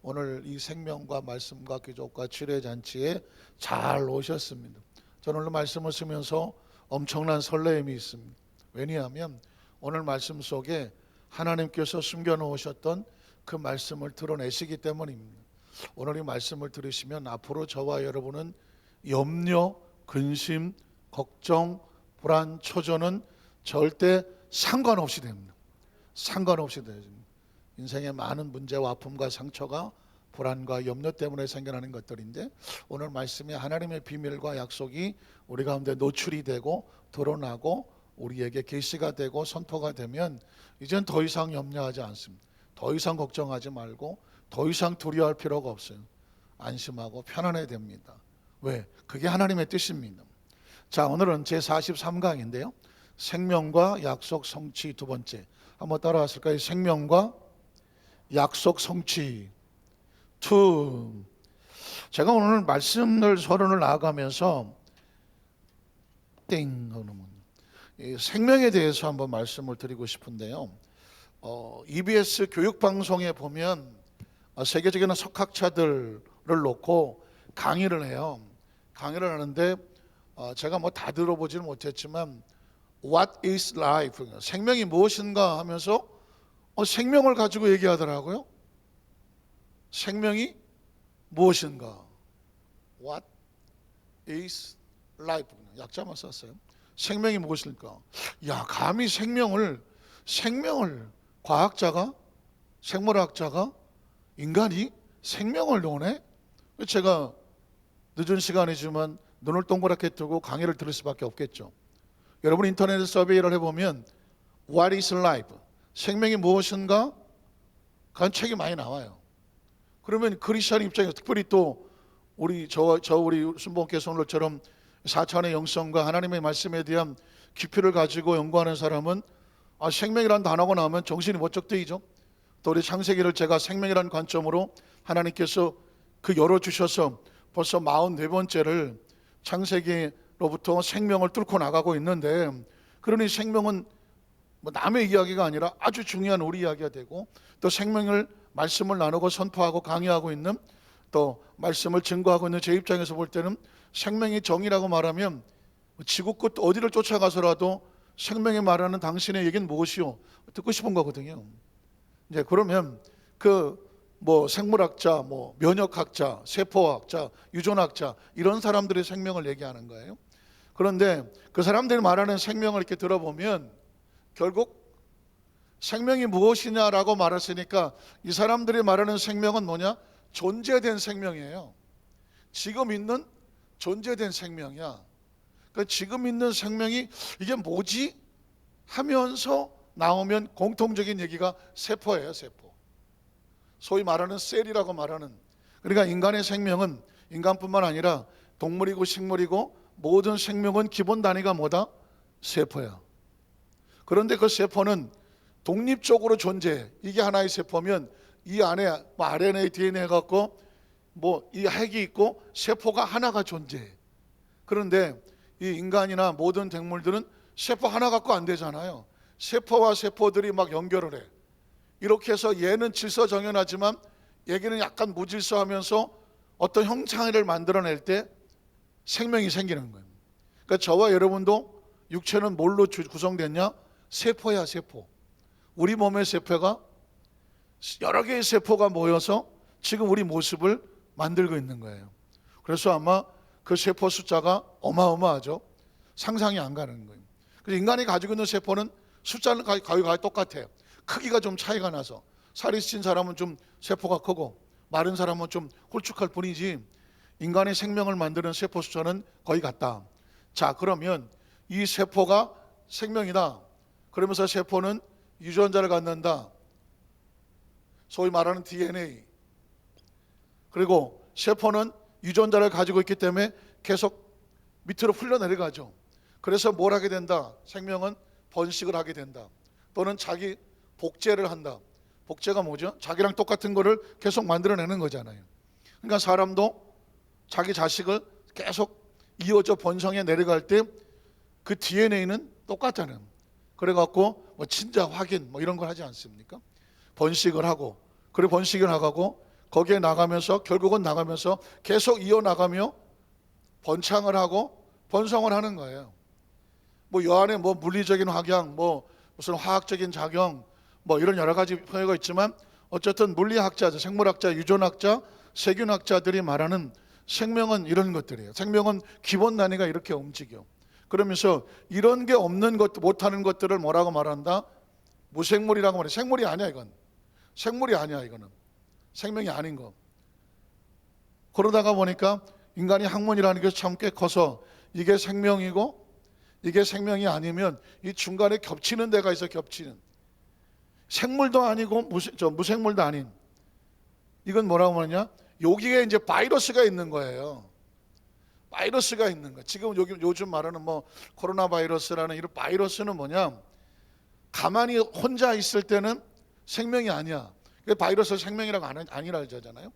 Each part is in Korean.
오늘 이 생명과 말씀과 기적과 치료의 잔치에 잘 오셨습니다. 저는 오늘 말씀을 쓰면서 엄청난 설레임이 있습니다. 왜냐하면 오늘 말씀 속에 하나님께서 숨겨놓으셨던 그 말씀을 드러내시기 때문입니다. 오늘 이 말씀을 들으시면 앞으로 저와 여러분은 염려, 근심, 걱정, 불안, 초조는 절대 상관없이 됩니다. 상관없이 돼요. 인생의 많은 문제와 아픔과 상처가 불안과 염려 때문에 생겨나는 것들인데, 오늘 말씀이 하나님의 비밀과 약속이 우리 가운데 노출이 되고 드러나고 우리에게 계시가 되고 선포가 되면 이젠 더 이상 염려하지 않습니다. 더 이상 걱정하지 말고 더 이상 두려워할 필요가 없어요. 안심하고 편안해야 됩니다. 왜? 그게 하나님의 뜻입니다. 자, 오늘은 제43강인데요 생명과 약속 성취 두 번째, 한번 따라하실까요? 생명과 약속 성취 2. 제가 오늘 말씀을 서론을 나아가면서 생명에 대해서 한번 말씀을 드리고 싶은데요. EBS 교육방송에 보면 세계적인 석학자들을 놓고 강의를 해요. 강의를 하는데 제가 뭐 다 들어보지는 못했지만 What is life? 생명이 무엇인가 하면서 생명을 가지고 얘기하더라고요. 생명이 무엇인가? What is life? 약자만 썼어요. 생명이 무엇일까? 야, 감히 생명을 과학자가, 생물학자가, 인간이 생명을 논해? 제가 늦은 시간이지만 눈을 동그랗게 뜨고 강의를 들을 수밖에 없겠죠. 여러분 인터넷에 서베이를 해보면 What is life? 생명이 무엇인가? 그런 책이 많이 나와요. 그러면 크리스찬 입장에서 특별히 또 우리 순봉께서 오늘처럼 4차원의 영성과 하나님의 말씀에 대한 깊이를 가지고 연구하는 사람은 생명이라는 단어가 나오면 정신이 번쩍 뜨이죠. 또 우리 창세기를 제가 생명이라는 관점으로 하나님께서 그 열어주셔서 벌써 44번째를 창세기로부터 생명을 뚫고 나가고 있는데, 그러니 생명은 뭐 남의 이야기가 아니라 아주 중요한 우리 이야기가 되고, 또 생명을 말씀을 나누고 선포하고 강의하고 있는, 또 말씀을 증거하고 있는 제 입장에서 볼 때는 생명이 정의라고 말하면 지구 끝 어디를 쫓아가서라도 생명이 말하는 당신의 얘기는 무엇이요? 듣고 싶은 거거든요. 이제 그러면 생물학자, 면역학자, 세포학자, 유전학자 이런 사람들의 생명을 얘기하는 거예요. 그런데 그 사람들이 말하는 생명을 이렇게 들어보면 결국 생명이 무엇이냐라고 말했으니까 이 사람들이 말하는 생명은 뭐냐? 존재된 생명이에요. 지금 있는 존재된 생명이야. 그러니까 지금 있는 생명이 이게 뭐지? 하면서 나오면 공통적인 얘기가 세포예요. 세포. 소위 말하는 셀이라고 말하는. 그러니까 인간의 생명은 인간뿐만 아니라 동물이고 식물이고 모든 생명은 기본 단위가 뭐다? 세포야. 그런데 그 세포는 독립적으로 존재해. 이게 하나의 세포면 이 안에 RNA, DNA 갖고 이 핵이 있고 세포가 하나가 존재해. 그런데 이 인간이나 모든 생물들은 세포 하나 갖고 안 되잖아요. 세포와 세포들이 막 연결을 해. 이렇게 해서 얘는 질서정연하지만 얘기는 약간 무질서하면서 어떤 형상을 만들어낼 때 생명이 생기는 거예요. 그러니까 저와 여러분도 육체는 뭘로 구성됐냐? 세포야, 세포. 우리 몸의 세포가 여러 개의 세포가 모여서 지금 우리 모습을 만들고 있는 거예요. 그래서 아마 그 세포 숫자가 어마어마하죠. 상상이 안 가는 거예요. 그래서 인간이 가지고 있는 세포는 숫자는 거의 똑같아요. 크기가 좀 차이가 나서 살이 찐 사람은 좀 세포가 크고 마른 사람은 좀 홀쭉할 뿐이지 인간의 생명을 만드는 세포 숫자는 거의 같다. 자, 그러면 이 세포가 생명이다. 그러면서 세포는 유전자를 갖는다. 소위 말하는 DNA. 그리고 세포는 유전자를 가지고 있기 때문에 계속 밑으로 흘러내려가죠. 그래서 뭘 하게 된다? 생명은 번식을 하게 된다. 또는 자기 복제를 한다. 복제가 뭐죠? 자기랑 똑같은 거를 계속 만들어내는 거잖아요. 그러니까 사람도 자기 자식을 계속 이어져 번성해 내려갈 때 그 DNA는 똑같잖아요. 그래갖고 친자 확인 이런 걸 하지 않습니까? 번식을 하고, 그리고 번식을 나가고 거기에 나가면서 결국은 나가면서 계속 이어나가며 번창을 하고 번성을 하는 거예요. 뭐 이 안에 뭐 물리적인 확양, 뭐 무슨 화학적인 작용, 뭐 이런 여러 가지 표현가 있지만 어쨌든 물리학자들, 생물학자, 유전학자, 세균학자들이 말하는 생명은 이런 것들이에요. 생명은 기본 단위가 이렇게 움직여. 그러면서 이런 게 없는 것, 못하는 것들을 뭐라고 말한다? 무생물이라고 말해. 생물이 아니야 이건. 생물이 아니야 이거는. 생명이 아닌 거. 그러다가 보니까 인간이 학문이라는 게 참 꽤 커서 이게 생명이고 이게 생명이 아니면 이 중간에 겹치는 데가 있어. 겹치는. 생물도 아니고 무생물도 아닌. 이건 뭐라고 하느냐? 여기에 이제 바이러스가 있는 거예요. 바이러스가 있는 거. 지금 요즘 말하는 뭐 코로나 바이러스라는 이런 바이러스는 뭐냐? 가만히 혼자 있을 때는 생명이 아니야. 바이러스 생명이라고 아니라 하잖아요.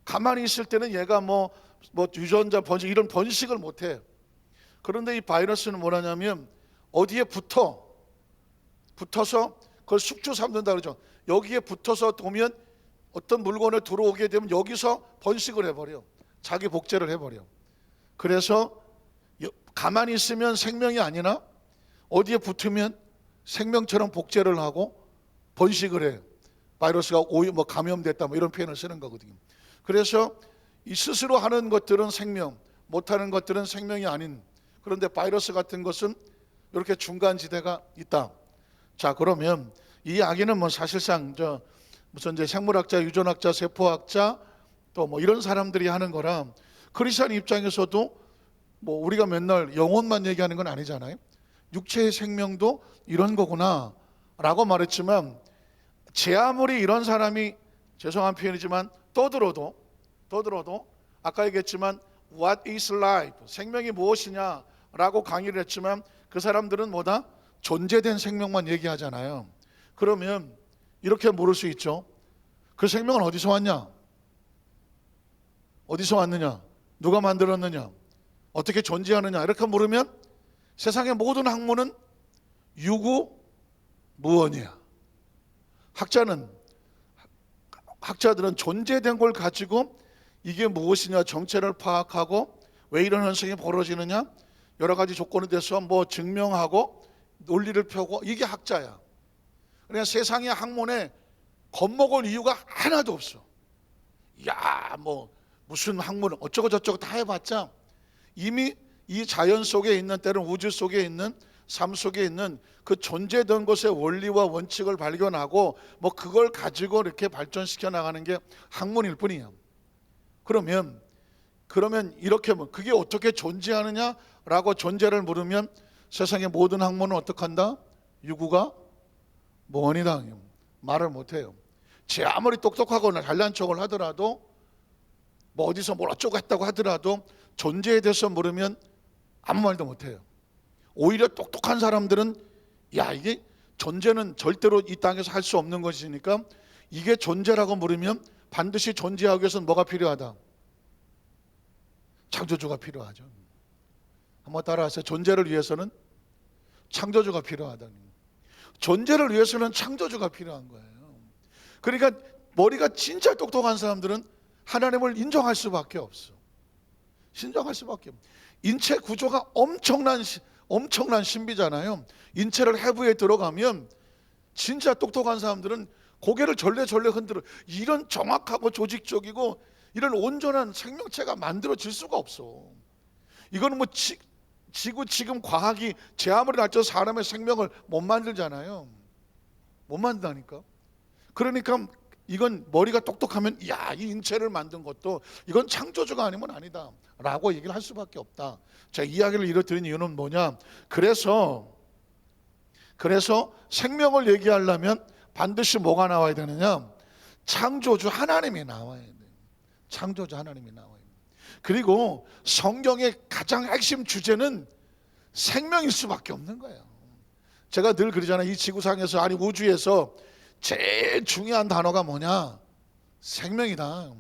가만히 있을 때는 얘가 뭐 유전자 번식 이런 번식을 못 해. 그런데 이 바이러스는 뭐라냐면 어디에 붙어서 그걸 숙주 삼는다 그러죠. 여기에 붙어서 오면 어떤 물건을 들어오게 되면 여기서 번식을 해버려. 자기 복제를 해버려. 그래서 가만히 있으면 생명이 아니나 어디에 붙으면 생명처럼 복제를 하고 번식을 해. 바이러스가 뭐 감염됐다 뭐 이런 표현을 쓰는 거거든요. 그래서 이 스스로 하는 것들은 생명, 못하는 것들은 생명이 아닌. 그런데 바이러스 같은 것은 이렇게 중간지대가 있다. 자, 그러면 이 이야기는 뭐 사실상 무슨 이제 생물학자, 유전학자, 세포학자 또 뭐 이런 사람들이 하는 거라 크리스천 입장에서도 뭐 우리가 맨날 영혼만 얘기하는 건 아니잖아요. 육체의 생명도 이런 거구나 라고 말했지만 제 아무리 이런 사람이 죄송한 표현이지만 떠들어도 아까 얘기했지만 What is life? 생명이 무엇이냐 라고 강의를 했지만 그 사람들은 뭐다? 존재된 생명만 얘기하잖아요. 그러면 이렇게 물을 수 있죠. 그 생명은 어디서 왔냐? 어디서 왔느냐? 누가 만들었느냐? 어떻게 존재하느냐? 이렇게 물으면 세상의 모든 학문은 유구무원이야. 학자들은 존재된 걸 가지고 이게 무엇이냐 정체를 파악하고 왜 이런 현상이 벌어지느냐 여러 가지 조건에 대해서 뭐 증명하고 논리를 펴고 이게 학자야. 그러니까 세상의 학문에 겁먹을 이유가 하나도 없어. 야, 뭐 무슨 학문을 어쩌고 저쩌고 다 해봤자 이미 이 자연 속에 있는 때로는 우주 속에 있는 삶 속에 있는 그 존재된 것의 원리와 원칙을 발견하고 뭐 그걸 가지고 이렇게 발전시켜 나가는 게 학문일 뿐이야. 그러면 이렇게 그게 어떻게 존재하느냐라고 존재를 물으면 세상의 모든 학문은 어떻게 한다? 유구가 무원이다. 말을 못해요. 제 아무리 똑똑하거나 잘난 척을 하더라도 뭐 어디서 뭘 어쩌고 했다고 하더라도 존재에 대해서 물으면 아무 말도 못해요. 오히려 똑똑한 사람들은 야 이게 존재는 절대로 이 땅에서 할 수 없는 것이니까 이게 존재라고 물으면 반드시 존재하기 위해서는 뭐가 필요하다? 창조주가 필요하죠. 한번 따라하세요. 존재를 위해서는 창조주가 필요하다. 존재를 위해서는 창조주가 필요한 거예요. 그러니까 머리가 진짜 똑똑한 사람들은 하나님을 인정할 수밖에 없어. 인정할 수밖에 없어. 인체 구조가 엄청난 신비잖아요. 인체를 해부에 들어가면 진짜 똑똑한 사람들은 고개를 절레절레 흔들어. 이런 정확하고 조직적이고 이런 온전한 생명체가 만들어질 수가 없어. 이거는 뭐 지금 과학이 제 아무리 낮춰서 사람의 생명을 못 만들잖아요. 못 만든다니까. 그러니까 이건 머리가 똑똑하면 야, 이 인체를 만든 것도 이건 창조주가 아니면 아니다 라고 얘기를 할 수밖에 없다. 자, 이야기를 이뤄드린 이유는 뭐냐? 그래서 생명을 얘기하려면 반드시 뭐가 나와야 되느냐? 창조주 하나님이 나와야 돼. 창조주 하나님이 나와야 돼. 그리고 성경의 가장 핵심 주제는 생명일 수밖에 없는 거예요. 제가 늘 그러잖아요. 이 지구상에서 아니 우주에서 제일 중요한 단어가 뭐냐? 생명이다.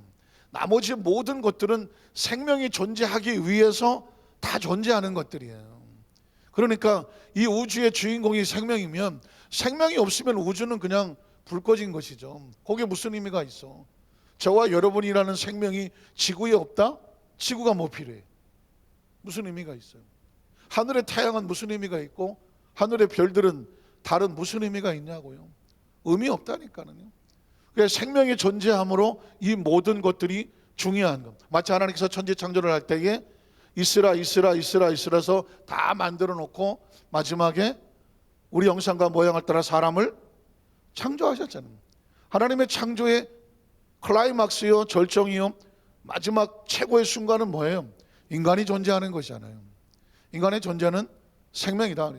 나머지 모든 것들은 생명이 존재하기 위해서 다 존재하는 것들이에요. 그러니까 이 우주의 주인공이 생명이면 생명이 없으면 우주는 그냥 불 꺼진 것이죠. 거기에 무슨 의미가 있어? 저와 여러분이라는 생명이 지구에 없다? 지구가 뭐 필요해? 무슨 의미가 있어요? 하늘의 태양은 무슨 의미가 있고 하늘의 별들은 다른 무슨 의미가 있냐고요? 의미 없다니까요. 그래서 생명이 존재함으로 이 모든 것들이 중요한 것. 마치 하나님께서 천지 창조를 할 때에 있으라서 다 만들어 놓고 마지막에 우리 형상과 모양을 따라 사람을 창조하셨잖아요. 하나님의 창조의 클라이막스요, 절정이요, 마지막 최고의 순간은 뭐예요? 인간이 존재하는 것이잖아요. 인간의 존재는 생명이다.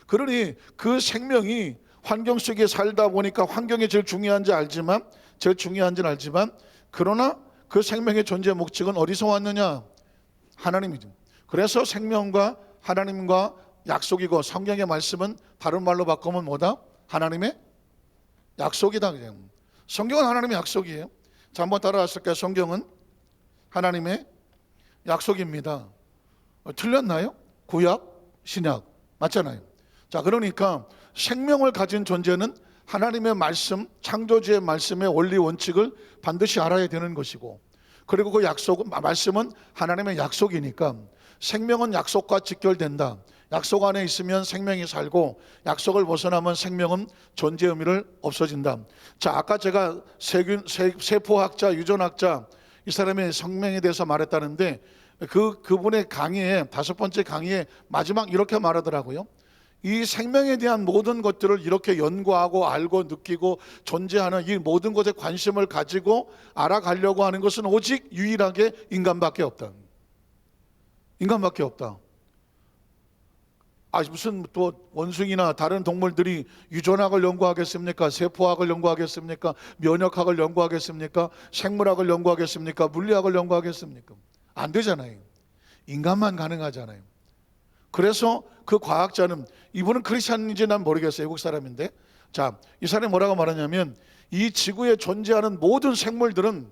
그러니 그 생명이 환경 속에 살다 보니까 환경이 제일 중요한지는 알지만 그러나 그 생명의 존재 목적은 어디서 왔느냐? 하나님이죠. 그래서 생명과 하나님과 약속이고 성경의 말씀은 다른 말로 바꾸면 뭐다? 하나님의 약속이다. 성경은 하나님의 약속이에요. 자, 한번 따라하실까요? 성경은 하나님의 약속입니다. 틀렸나요? 구약, 신약 맞잖아요. 자, 그러니까 생명을 가진 존재는 하나님의 말씀, 창조주의 말씀의 원리 원칙을 반드시 알아야 되는 것이고, 그리고 그 약속은, 말씀은 하나님의 약속이니까 생명은 약속과 직결된다. 약속 안에 있으면 생명이 살고 약속을 벗어나면 생명은 존재 의미를 없어진다. 자, 아까 제가 세포학자, 유전학자 이 사람의 생명에 대해서 말했다는데 그분의 강의에 5번째 강의에 마지막 이렇게 말하더라고요. 이 생명에 대한 모든 것들을 이렇게 연구하고 알고 느끼고 존재하는 이 모든 것에 관심을 가지고 알아가려고 하는 것은 오직 유일하게 인간밖에 없다. 인간밖에 없다. 무슨 또 원숭이나 다른 동물들이 유전학을 연구하겠습니까? 세포학을 연구하겠습니까? 면역학을 연구하겠습니까? 생물학을 연구하겠습니까? 물리학을 연구하겠습니까? 안 되잖아요. 인간만 가능하잖아요. 그래서 그 과학자는, 이분은 크리스찬인지 난 모르겠어요. 외국 사람인데, 자, 이 사람이 뭐라고 말하냐면 이 지구에 존재하는 모든 생물들은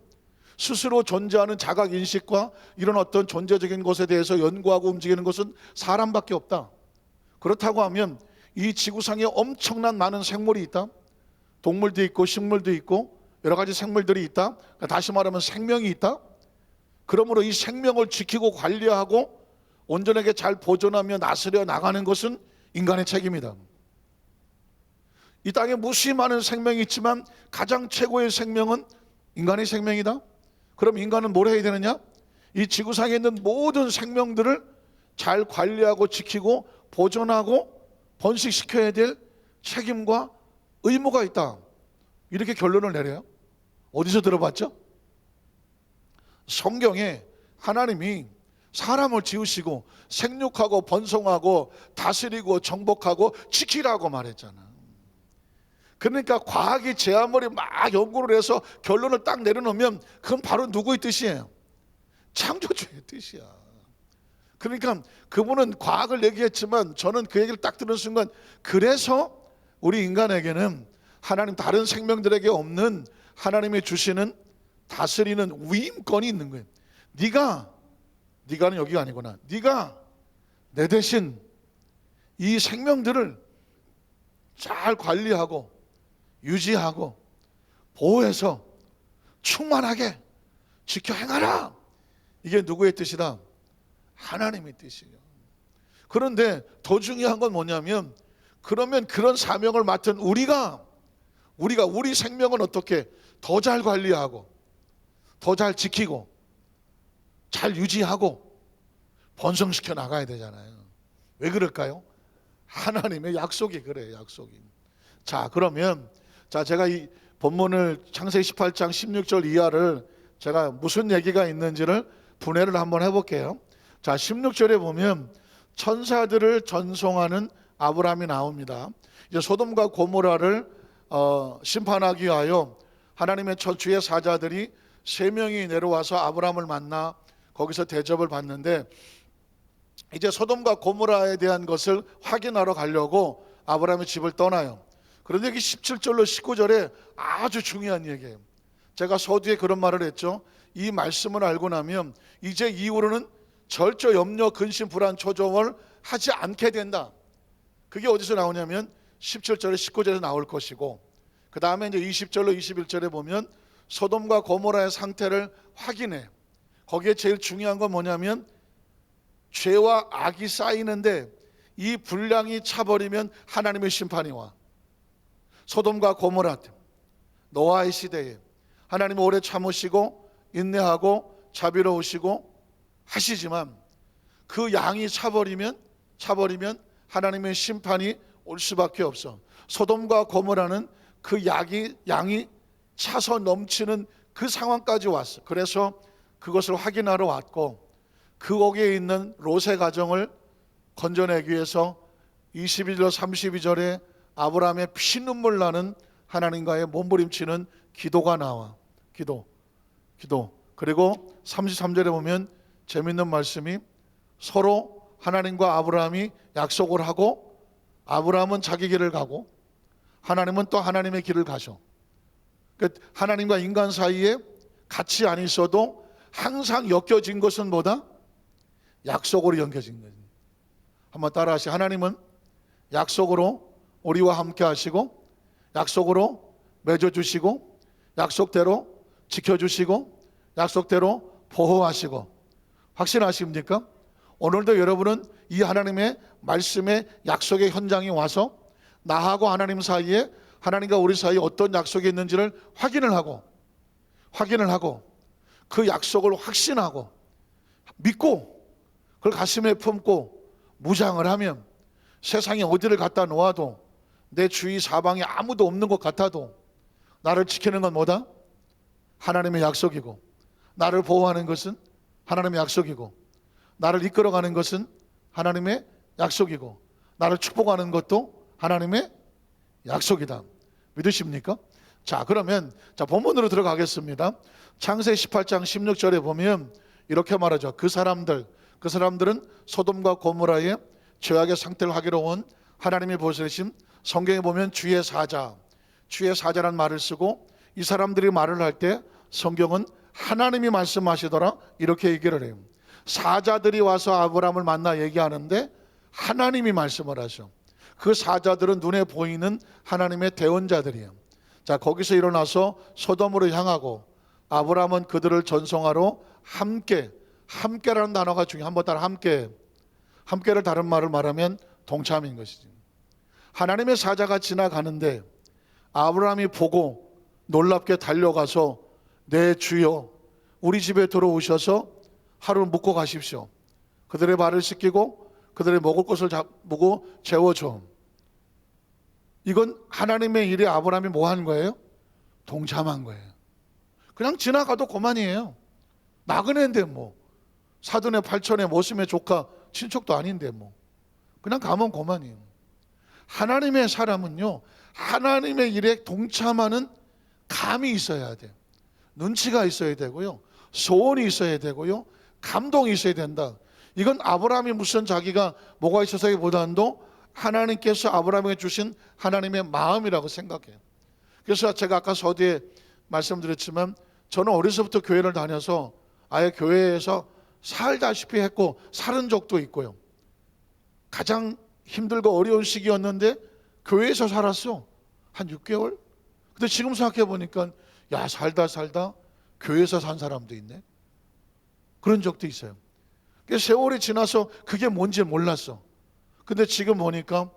스스로 존재하는 자각인식과 이런 어떤 존재적인 것에 대해서 연구하고 움직이는 것은 사람밖에 없다. 그렇다고 하면 이 지구상에 엄청난 많은 생물이 있다. 동물도 있고 식물도 있고 여러 가지 생물들이 있다. 다시 말하면 생명이 있다. 그러므로 이 생명을 지키고 관리하고 온전하게 잘 보존하며 나서려 나가는 것은 인간의 책임이다. 이 땅에 무수히 많은 생명이 있지만 가장 최고의 생명은 인간의 생명이다. 그럼 인간은 뭘 해야 되느냐? 이 지구상에 있는 모든 생명들을 잘 관리하고 지키고 보존하고 번식시켜야 될 책임과 의무가 있다. 이렇게 결론을 내려요. 어디서 들어봤죠? 성경에 하나님이 사람을 지으시고 생육하고 번성하고 다스리고 정복하고 지키라고 말했잖아. 그러니까 과학이 제 아무리 막 연구를 해서 결론을 딱 내려놓으면 그건 바로 누구의 뜻이에요? 창조주의 뜻이야. 그러니까 그분은 과학을 얘기했지만 저는 그 얘기를 딱 들은 순간, 그래서 우리 인간에게는 하나님, 다른 생명들에게 없는 하나님이 주시는 다스리는 위임권이 있는 거예요. 네가는 여기가 아니구나. 네가 내 대신 이 생명들을 잘 관리하고 유지하고 보호해서 충만하게 지켜 행하라. 이게 누구의 뜻이다? 하나님의 뜻이에요. 그런데 더 중요한 건 뭐냐면, 그러면 그런 사명을 맡은 우리가 우리 생명은 어떻게 더 잘 관리하고 더 잘 지키고 잘 유지하고 번성시켜 나가야 되잖아요. 왜 그럴까요? 하나님의 약속이 그래요. 약속이. 자, 그러면 제가 이 본문을 창세기 18장 16절 이하를 제가 무슨 얘기가 있는지를 분해를 한번 해볼게요. 자, 16절에 보면 천사들을 전송하는 아브라함이 나옵니다. 이제 소돔과 고모라를 심판하기 위하여 하나님의 주의 사자들이 3명이 내려와서 아브라함을 만나 거기서 대접을 받는데, 이제 소돔과 고모라에 대한 것을 확인하러 가려고 아브라함의 집을 떠나요. 그런데 여기 17절로 19절에 아주 중요한 얘기예요. 제가 서두에 그런 말을 했죠. 이 말씀을 알고 나면 이제 이후로는 절저 염려 근심 불안 초조를 하지 않게 된다. 그게 어디서 나오냐면 17절에 19절에 나올 것이고, 그 다음에 이제 20절로 21절에 보면 소돔과 고모라의 상태를 확인해. 거기에 제일 중요한 건 뭐냐면 죄와 악이 쌓이는데 이 분량이 차버리면 하나님의 심판이 와. 소돔과 고모라 노아의 시대에 하나님은 오래 참으시고 인내하고 자비로우시고 하시지만 그 양이 차버리면 하나님의 심판이 올 수밖에 없어. 소돔과 고모라는 그 양이 차서 넘치는 그 상황까지 왔어. 그래서 그것을 확인하러 왔고, 그 거기에 있는 롯의 가정을 건져내기 위해서 22절 32절에 아브라함의 피눈물 나는 하나님과의 몸부림치는 기도가 나와. 기도. 그리고 33절에 보면 재밌는 말씀이, 서로 하나님과 아브라함이 약속을 하고 아브라함은 자기 길을 가고 하나님은 또 하나님의 길을 가셔. 하나님과 인간 사이에 같이 안 있어도 항상 엮여진 것은 뭐다? 약속으로 엮여진 거지. 한번 따라하시죠. 하나님은 약속으로 우리와 함께 하시고, 약속으로 맺어주시고, 약속대로 지켜주시고, 약속대로 보호하시고. 확신하십니까? 오늘도 여러분은 이 하나님의 말씀의 약속의 현장에 와서 나하고 하나님 사이에, 하나님과 우리 사이에 어떤 약속이 있는지를 확인을 하고 그 약속을 확신하고 믿고 그걸 가슴에 품고 무장을 하면 세상에 어디를 갖다 놓아도, 내 주위 사방에 아무도 없는 것 같아도 나를 지키는 건 뭐다? 하나님의 약속이고, 나를 보호하는 것은 하나님의 약속이고, 나를 이끌어가는 것은 하나님의 약속이고, 나를 축복하는 것도 하나님의 약속이다. 믿으십니까? 자, 그러면 본문으로 들어가겠습니다. 창세기 18장 16절에 보면 이렇게 말하죠. 그 사람들은 소돔과 고모라의 죄악의 상태를 하기로 온 하나님이 보시신, 성경에 보면 주의 사자란 말을 쓰고, 이 사람들이 말을 할 때 성경은 하나님이 말씀하시더라 이렇게 얘기를 해요. 사자들이 와서 아브라함을 만나 얘기하는데 하나님이 말씀을 하셔. 그 사자들은 눈에 보이는 하나님의 대언자들이에요. 자, 거기서 일어나서 소돔으로 향하고, 아브라함은 그들을 전송하러 함께라는 단어가 중요해. 한번 따라 함께를 다른 말을 말하면 동참인 것이지. 하나님의 사자가 지나가는데 아브라함이 보고 놀랍게 달려가서, 내 주여 우리 집에 들어오셔서 하루 묵고 가십시오. 그들의 발을 씻기고 그들의 먹을 것을 잡고 재워줘. 이건 하나님의 일에 아브라함이 뭐 한 거예요? 동참한 거예요. 그냥 지나가도 그만이에요. 나그네인데 뭐, 사돈의 팔촌의 모심의 조카 친척도 아닌데 뭐, 그냥 가면 그만이에요. 하나님의 사람은요, 하나님의 일에 동참하는 감이 있어야 돼요. 눈치가 있어야 되고요, 소원이 있어야 되고요, 감동이 있어야 된다. 이건 아브라함이 무슨 자기가 뭐가 있어서기보다도 하나님께서 아브라함에게 주신 하나님의 마음이라고 생각해요. 그래서 제가 아까 서두에 말씀드렸지만, 저는 어려서부터 교회를 다녀서 아예 교회에서 살다시피 했고 살은 적도 있고요. 가장 힘들고 어려운 시기였는데 교회에서 살았어. 한 6개월? 근데 지금 생각해 보니까, 야, 살다 교회에서 산 사람도 있네. 그런 적도 있어요. 세월이 지나서 그게 뭔지 몰랐어. 근데 지금 보니까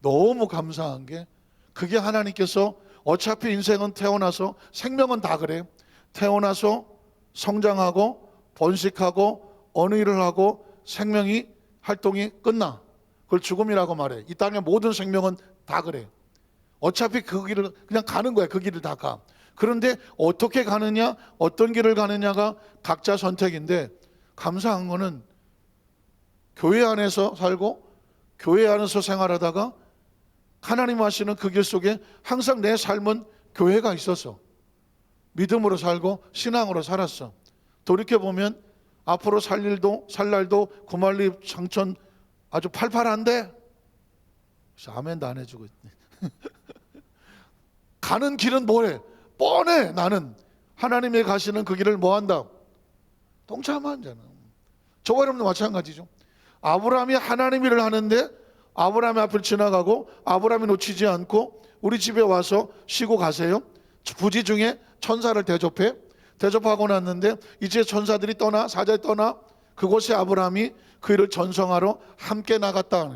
너무 감사한 게, 그게 하나님께서 어차피 인생은 태어나서, 생명은 다 그래, 태어나서 성장하고 번식하고 어느 일을 하고 생명이 활동이 끝나. 그걸 죽음이라고 말해. 이 땅의 모든 생명은 다 그래. 어차피 그 길을 그냥 가는 거야. 그 길을 다 가. 그런데 어떻게 가느냐, 어떤 길을 가느냐가 각자 선택인데, 감사한 거는 교회 안에서 살고 교회 안에서 생활하다가 하나님 하시는 그 길 속에 항상 내 삶은 교회가 있었어. 믿음으로 살고 신앙으로 살았어. 돌이켜보면 앞으로 살 날도 구말리 장천 아주 팔팔한데, 아멘도 안 해주고 있네. 가는 길은 뭐래? 뻔해. 나는 하나님이 가시는 그 길을 뭐한다? 동참하잖아. 저와 여러분도 마찬가지죠. 아브라함이 하나님 일을 하는데 아브라함의 앞을 지나가고 아브라함이 놓치지 않고 우리 집에 와서 쉬고 가세요. 부지 중에 천사를 대접해. 대접하고 났는데 이제 천사들이 떠나, 사자들이 떠나 그곳에 아브라함이 그 일을 전성하러 함께 나갔다.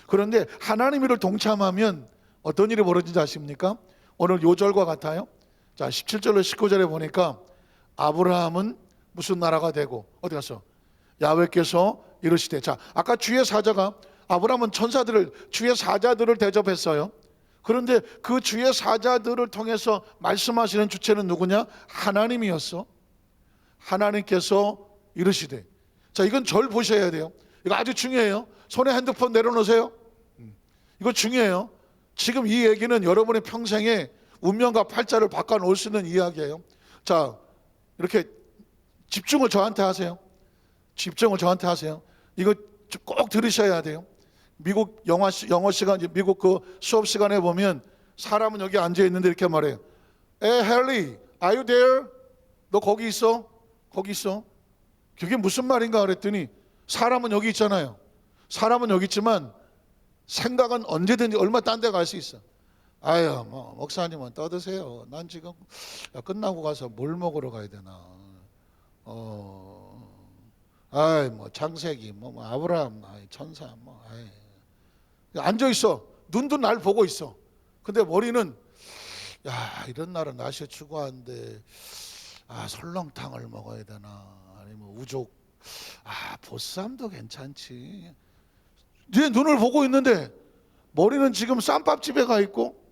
그런데 하나님 일을 동참하면 어떤 일이 벌어진지 아십니까? 오늘 요절과 같아요. 자, 17절로 19절에 보니까 아브라함은 무슨 나라가 되고 어디 갔어? 야훼께서 이르시되. 자, 아까 주의 사자가 아브라함은 주의 사자들을 대접했어요. 그런데 그 주의 사자들을 통해서 말씀하시는 주체는 누구냐? 하나님이었어. 하나님께서 이르시되. 자, 이건 절 보셔야 돼요. 이거 아주 중요해요. 손에 핸드폰 내려놓으세요. 이거 중요해요. 지금 이 얘기는 여러분의 평생에 운명과 팔자를 바꿔놓을 수 있는 이야기예요. 자, 이렇게 집중을 저한테 하세요. 집중을 저한테 하세요. 이거 꼭 들으셔야 돼요. 미국 영어 시간, 미국 그 수업 시간에 보면 사람은 여기 앉아 있는데 이렇게 말해요. 헨리, are you there? 너 거기 있어? 거기 있어? 그게 무슨 말인가 그랬더니 사람은 여기 있잖아요. 사람은 여기 있지만 생각은 언제든지 얼마 딴 데 갈 수 있어. 아유, 뭐 목사님은 떠드세요. 난 지금 끝나고 가서 뭘 먹으러 가야 되나. 아이, 뭐 창세기, 뭐 아브라함, 천사, 뭐 앉아 있어. 눈도 날 보고 있어. 근데 머리는 야, 이런 날은 날씨 추구한데 설렁탕을 먹어야 되나, 아니면 우족, 보쌈도 괜찮지. 네 눈을 보고 있는데 머리는 지금 쌈밥집에 가 있고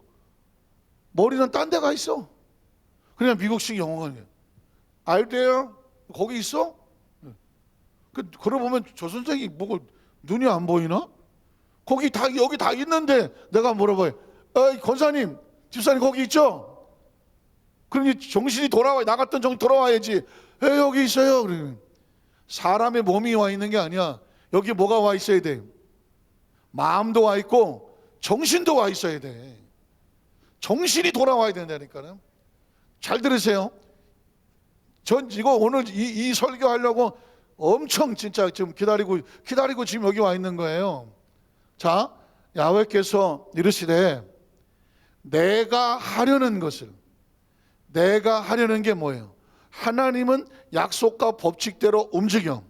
머리는 딴 데 가 있어. 그냥 미국식 영어가 Are you there? 거기 있어? 그러고 보면 저 선생이 뭐가 눈이 안 보이나? 여기 다 있는데 내가 물어봐요. 권사님, 집사님 거기 있죠? 그러니 정신이 돌아와, 나갔던 정신 돌아와야지. 여기 있어요. 그러면 사람의 몸이 와 있는 게 아니야. 여기 뭐가 와 있어야 돼? 마음도 와 있고 정신도 와 있어야 돼. 정신이 돌아와야 된다니까요. 잘 들으세요. 전 이거 오늘 이 설교하려고 엄청 진짜 지금 기다리고 지금 여기 와 있는 거예요. 자, 야훼께서 이르시되 내가 하려는 게 뭐예요? 하나님은 약속과 법칙대로 움직여.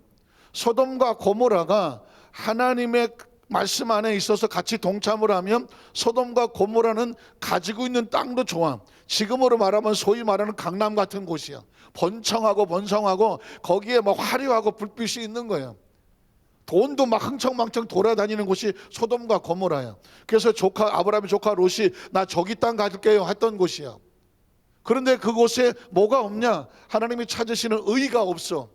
소돔과 고모라가 하나님의 말씀 안에 있어서 같이 동참을 하면 소돔과 고모라는 가지고 있는 땅도 좋아. 지금으로 말하면 소위 말하는 강남 같은 곳이야. 번성하고 거기에 막 화려하고 불빛이 있는 거예요. 돈도 막 흥청망청 돌아다니는 곳이 소돔과 고모라야. 그래서 아브라함의 조카 롯이 나 저기 땅 가질게요 했던 곳이야. 그런데 그곳에 뭐가 없냐? 하나님이 찾으시는 의가 없어.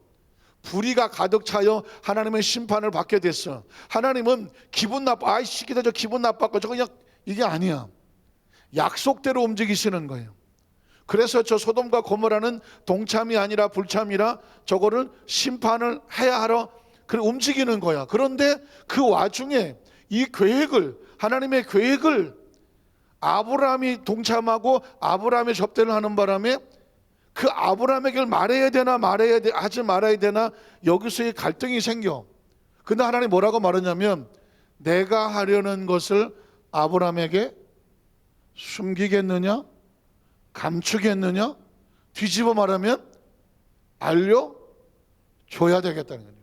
불의가 가득 차여 하나님의 심판을 받게 됐어. 하나님은 기분 나빠, 시기다 저 기분 나빴고 저 그냥 이게 아니야. 약속대로 움직이시는 거예요. 그래서 저 소돔과 고모라는 동참이 아니라 불참이라 저거를 심판을 해야 하러 움직이는 거야. 그런데 그 와중에 이 하나님의 계획을 아브라함이 동참하고 아브라함의 접대를 하는 바람에 그 아브라함에게 말해야 되나 하지 말아야 되나 여기서의 갈등이 생겨. 근데 하나님 뭐라고 말하냐면 내가 하려는 것을 아브라함에게 숨기겠느냐? 감추겠느냐? 뒤집어 말하면 알려줘야 되겠다는 거예요.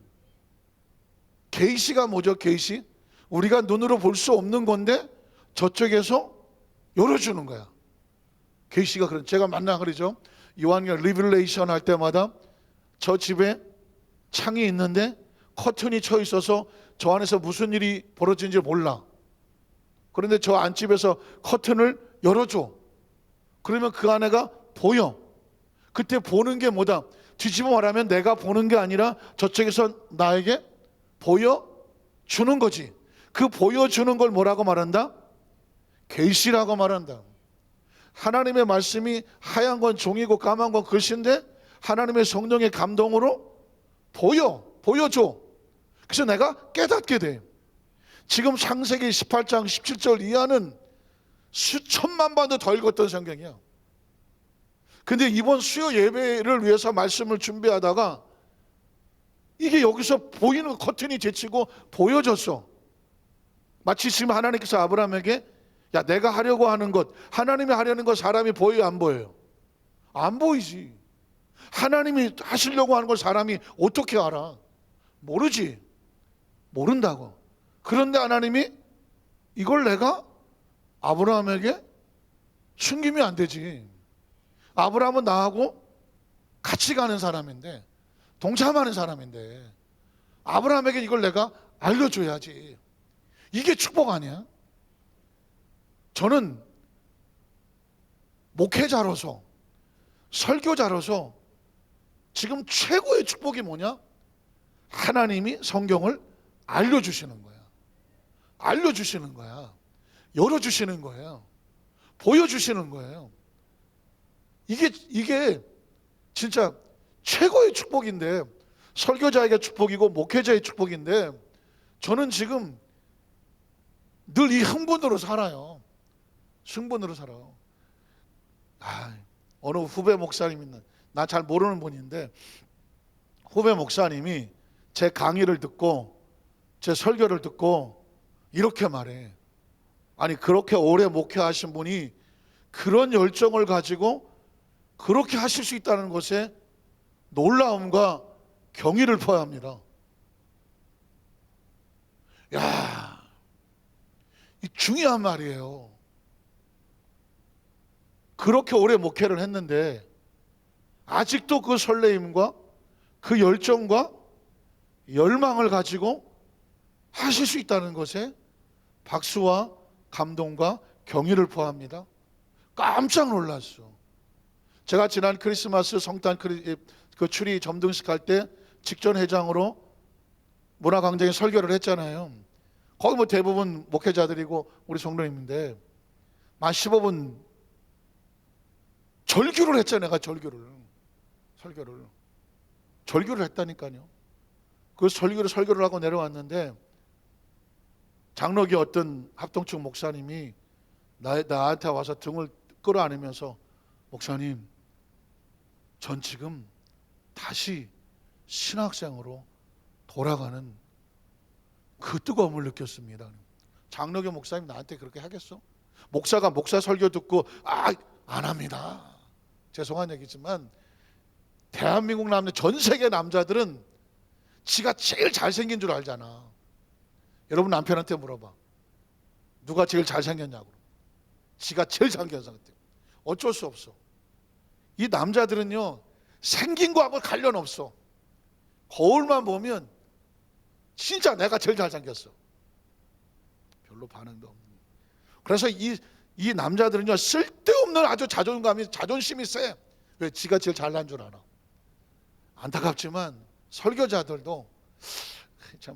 계시가 뭐죠? 계시? 우리가 눈으로 볼 수 없는 건데 저쪽에서 열어주는 거야. 계시가 그런. 제가 만나 그러죠. 요한계시록 리빌레이션 할 때마다 저 집에 창이 있는데 커튼이 쳐 있어서 저 안에서 무슨 일이 벌어지는지 몰라. 그런데 저 안집에서 커튼을 열어줘. 그러면 그 안에가 보여. 그때 보는 게 뭐다? 뒤집어 말하면 내가 보는 게 아니라 저쪽에서 나에게 보여주는 거지. 그 보여주는 걸 뭐라고 말한다? 계시라고 말한다. 하나님의 말씀이 하얀 건 종이고 까만 건 글씨인데 하나님의 성령의 감동으로 보여줘. 그래서 내가 깨닫게 돼. 지금 창세기 18장 17절 이하는 수천만 번도 더 읽었던 성경이야. 근데 이번 수요 예배를 위해서 말씀을 준비하다가 이게 여기서 보이는 커튼이 제치고 보여졌어. 마치 지금 하나님께서 아브라함에게 야, 내가 하려고 하는 것, 하나님이 하려는 것 사람이 보여요, 안 보여요? 안 보이지. 하나님이 하시려고 하는 걸 사람이 어떻게 알아? 모르지. 모른다고. 그런데 하나님이 이걸 내가 아브라함에게 숨기면 안 되지. 아브라함은 나하고 같이 가는 사람인데, 동참하는 사람인데, 아브라함에게 이걸 내가 알려줘야지. 이게 축복 아니야? 저는 목회자로서, 설교자로서 지금 최고의 축복이 뭐냐? 하나님이 성경을 알려주시는 거야. 알려주시는 거야. 열어주시는 거예요. 보여주시는 거예요. 이게 진짜 최고의 축복인데, 설교자에게 축복이고 목회자의 축복인데, 저는 지금 늘 이 흥분으로 살아요. 흥분으로 살아요. 어느 후배 목사님이, 나 잘 모르는 분인데, 후배 목사님이 제 강의를 듣고 제 설교를 듣고 이렇게 말해. 아니, 그렇게 오래 목회하신 분이 그런 열정을 가지고 그렇게 하실 수 있다는 것에 놀라움과 경의를 표합니다. 야, 이 중요한 말이에요. 그렇게 오래 목회를 했는데 아직도 그 설레임과 그 열정과 열망을 가지고 하실 수 있다는 것에 박수와 감동과 경의를 표합니다. 깜짝 놀랐어. 제가 지난 크리스마스 성탄 그 추리 점등식 할 때 직전 회장으로 문화광장에 설교를 했잖아요. 거기 뭐 대부분 목회자들이고 우리 성도님인데 한 15분 절규를 했잖아요. 내가 절규를 했다니까요. 그 설교를 하고 내려왔는데 장로교 어떤 합동측 목사님이 나한테 와서 등을 끌어안으면서, 목사님, 전 지금 다시 신학생으로 돌아가는 그 뜨거움을 느꼈습니다. 장로교 목사님 나한테 그렇게 하겠어? 목사가 목사 설교 듣고 안 합니다. 죄송한 얘기지만 대한민국 남자, 전 세계 남자들은 지가 제일 잘생긴 줄 알잖아. 여러분 남편한테 물어봐. 누가 제일 잘생겼냐고. 지가 제일 잘생겼대. 어쩔 수 없어. 이 남자들은요, 생긴 거하고 관련 없어. 거울만 보면 진짜 내가 제일 잘생겼어. 별로 반응도 없는. 그래서 이 남자들은요, 쓸데없는 아주 자존심이 세. 왜? 지가 제일 잘난 줄 알아. 안타깝지만 설교자들도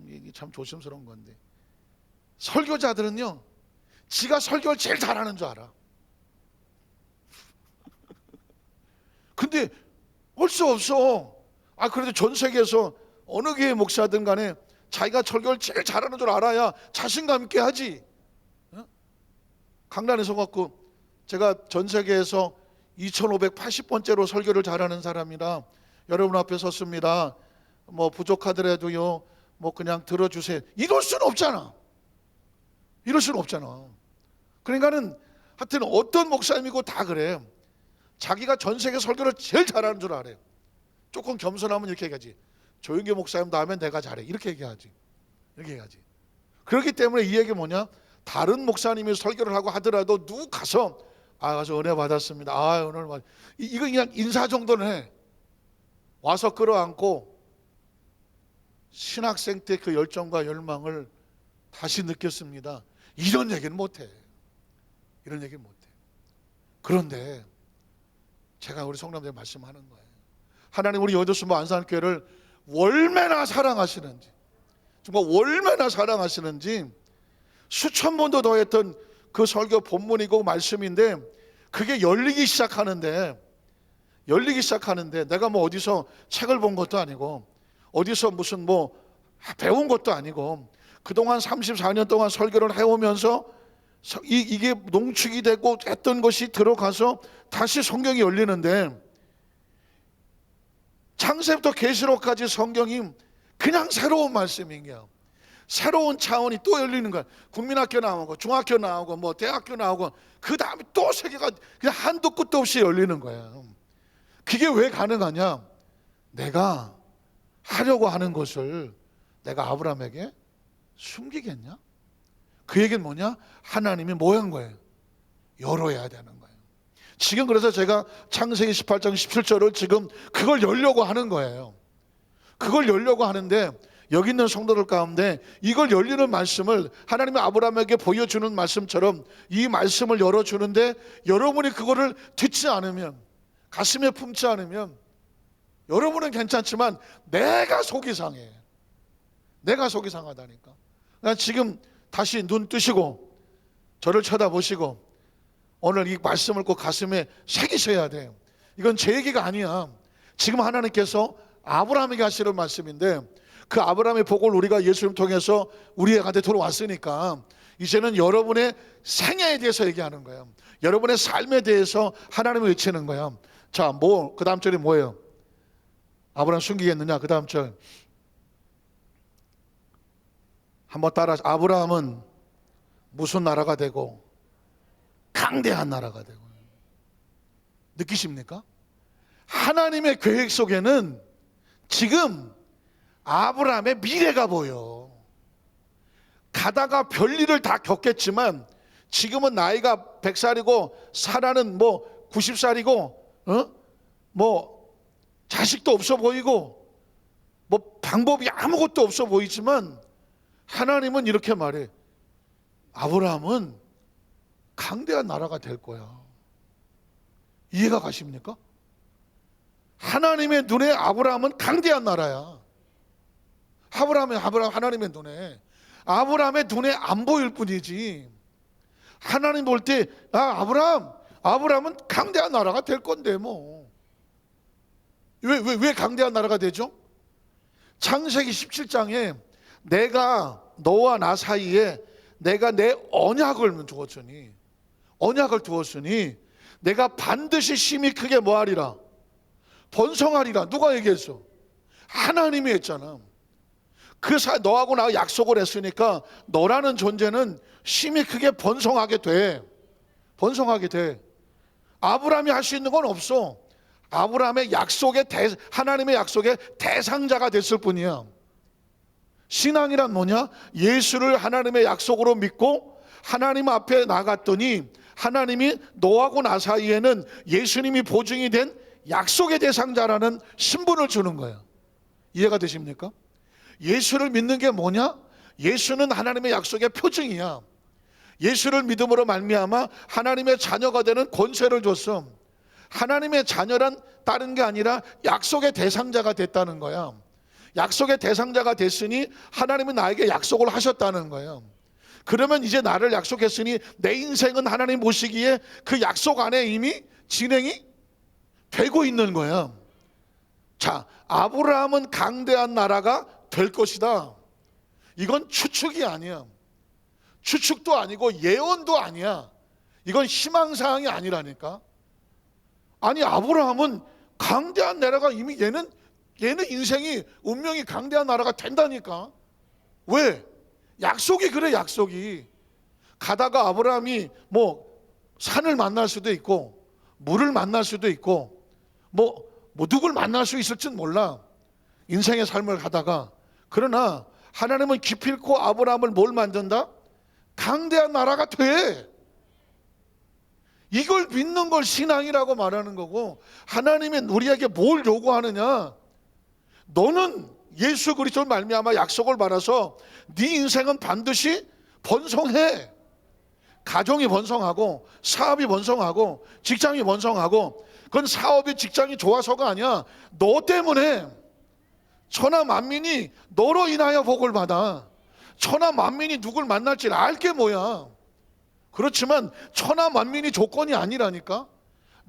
이게 참 조심스러운 건데, 설교자들은요, 지가 설교를 제일 잘하는 줄 알아. 근데 올 수 없어. 그래도 전 세계에서 어느 교회 목사든 간에 자기가 설교를 제일 잘하는 줄 알아야 자신감 있게 하지. 강단에서 갖고 제가 전 세계에서 2580번째로 설교를 잘하는 사람이라 여러분 앞에 섰습니다. 뭐 부족하더라도요, 뭐 그냥 들어주세요. 이럴 수는 없잖아. 그러니까는 하여튼 어떤 목사님이고 다 그래. 자기가 전 세계 설교를 제일 잘하는 줄 알아요. 조금 겸손하면 이렇게 얘기하지. 조용기 목사님 다음에 내가 잘해. 이렇게 얘기하지. 그렇기 때문에 이 얘기 뭐냐? 다른 목사님이 설교를 하고 하더라도 누구 가서 가서 은혜 받았습니다. 오늘 이거 그냥 인사 정도는 해. 와서 끌어안고 신학생 때 그 열정과 열망을 다시 느꼈습니다. 이런 얘기는 못해. 그런데 제가 우리 성도님들 말씀하는 거예요. 하나님 우리 여도수모 안산교회를 얼마나 사랑하시는지, 정말 얼마나 사랑하시는지 수천 번도 더 했던 그 설교 본문이고 말씀인데, 그게 열리기 시작하는데 내가 뭐 어디서 책을 본 것도 아니고 어디서 무슨 뭐 배운 것도 아니고 그동안 34년 동안 설교를 해오면서 이게 농축이 되고 했던 것이 들어가서 다시 성경이 열리는데, 창세부터 계시록까지 성경이 그냥 새로운 말씀인 거예요. 새로운 차원이 또 열리는 거야. 국민학교 나오고 중학교 나오고 뭐 대학교 나오고 그 다음에 또 세계가 그냥 한도 끝도 없이 열리는 거야. 그게 왜 가능하냐? 내가 하려고 하는 것을 내가 아브라함에게 숨기겠냐? 그 얘기는 뭐냐? 하나님이 뭐 한 거예요? 열어야 되는 거예요. 지금 그래서 제가 창세기 18장 17절을 지금 그걸 열려고 하는 거예요. 그걸 열려고 하는데 여기 있는 성도들 가운데 이걸 열리는 말씀을 하나님이 아브라함에게 보여주는 말씀처럼 이 말씀을 열어주는데 여러분이 그거를 듣지 않으면, 가슴에 품지 않으면 여러분은 괜찮지만 내가 속이 상해. 내가 속이 상하다니까. 지금 다시 눈 뜨시고 저를 쳐다보시고 오늘 이 말씀을 꼭 가슴에 새기셔야 돼요. 이건 제 얘기가 아니야. 지금 하나님께서 아브라함에게 하시는 말씀인데 그 아브라함의 복을 우리가 예수님 통해서 우리한테 들어왔으니까 이제는 여러분의 생애에 대해서 얘기하는 거예요. 여러분의 삶에 대해서 하나님을 외치는 거야. 자, 그 다음 절이 뭐예요? 아브라함 숨기겠느냐? 그 다음 절 한번 따라. 아브라함은 무슨 나라가 되고 강대한 나라가 되고. 느끼십니까? 하나님의 계획 속에는 지금 아브라함의 미래가 보여. 가다가 별일을 다 겪겠지만 지금은 나이가 100살이고 사라는 뭐 90살이고 뭐 자식도 없어 보이고 뭐 방법이 아무것도 없어 보이지만 하나님은 이렇게 말해. 아브라함은 강대한 나라가 될 거야. 이해가 가십니까? 하나님의 눈에 아브라함은 강대한 나라야. 하나님의 눈에, 아브라함의 눈에 안 보일 뿐이지. 하나님 볼 때 아브라함은 강대한 나라가 될 건데 뭐. 왜 강대한 나라가 되죠? 창세기 17장에 내가 너와 나 사이에 내가 내 언약을 두었으니 내가 반드시 심히 크게 뭐하리라? 번성하리라. 누가 얘기했어? 하나님이 했잖아. 너하고 나 약속을 했으니까 너라는 존재는 심히 크게 번성하게 돼. 아브라함이 할 수 있는 건 없어. 아브라함의 하나님의 약속의 대상자가 됐을 뿐이야. 신앙이란 뭐냐? 예수를 하나님의 약속으로 믿고 하나님 앞에 나갔더니 하나님이 너하고 나 사이에는 예수님이 보증이 된 약속의 대상자라는 신분을 주는 거예요. 이해가 되십니까? 예수를 믿는 게 뭐냐? 예수는 하나님의 약속의 표징이야. 예수를 믿음으로 말미암아 하나님의 자녀가 되는 권세를 줬어. 하나님의 자녀란 다른 게 아니라 약속의 대상자가 됐다는 거야. 약속의 대상자가 됐으니 하나님은 나에게 약속을 하셨다는 거예요. 그러면 이제 나를 약속했으니 내 인생은 하나님 보시기에 그 약속 안에 이미 진행이 되고 있는 거야. 자, 아브라함은 강대한 나라가 될 것이다. 이건 추측이 아니야. 추측도 아니고 예언도 아니야. 이건 희망사항이 아니라니까. 아니, 아브라함은 강대한 나라가 이미 얘는 인생이 운명이 강대한 나라가 된다니까. 왜? 약속이 그래. 약속이 가다가 아브라함이 뭐 산을 만날 수도 있고 물을 만날 수도 있고 뭐 누굴 만날 수 있을진 몰라. 인생의 삶을 가다가. 그러나 하나님은 기필코 아브라함을 뭘 만든다? 강대한 나라가 돼. 이걸 믿는 걸 신앙이라고 말하는 거고, 하나님이 우리에게 뭘 요구하느냐? 너는 예수 그리스도를 말미암아 약속을 받아서 네 인생은 반드시 번성해. 가정이 번성하고 사업이 번성하고 직장이 번성하고. 그건 사업이 직장이 좋아서가 아니야. 너 때문에 천하 만민이 너로 인하여 복을 받아. 천하 만민이 누굴 만날지 알게 뭐야. 그렇지만 천하 만민이 조건이 아니라니까.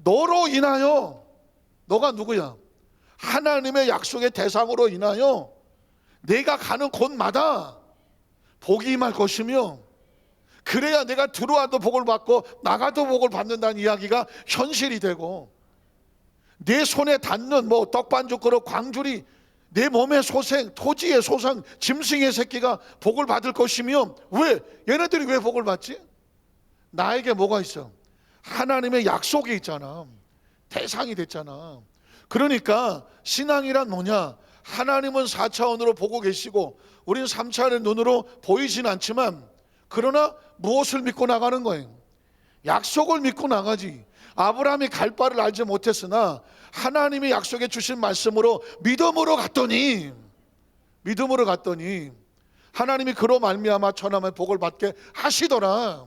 너로 인하여, 너가 누구야? 하나님의 약속의 대상으로 인하여 내가 가는 곳마다 복이 임할 것이며, 그래야 내가 들어와도 복을 받고 나가도 복을 받는다는 이야기가 현실이 되고, 내 손에 닿는 뭐 떡반죽 그릇 광주리 내 몸의 소생, 토지의 소상, 짐승의 새끼가 복을 받을 것이며, 왜? 얘네들이 왜 복을 받지? 나에게 뭐가 있어? 하나님의 약속이 있잖아. 대상이 됐잖아. 그러니까 신앙이란 뭐냐? 하나님은 4차원으로 보고 계시고 우리는 3차원의 눈으로 보이진 않지만, 그러나 무엇을 믿고 나가는 거예요? 약속을 믿고 나가지. 아브라함이 갈 바를 알지 못했으나 하나님이 약속해 주신 말씀으로 믿음으로 갔더니 하나님이 그로 말미암아 천하의 복을 받게 하시더라.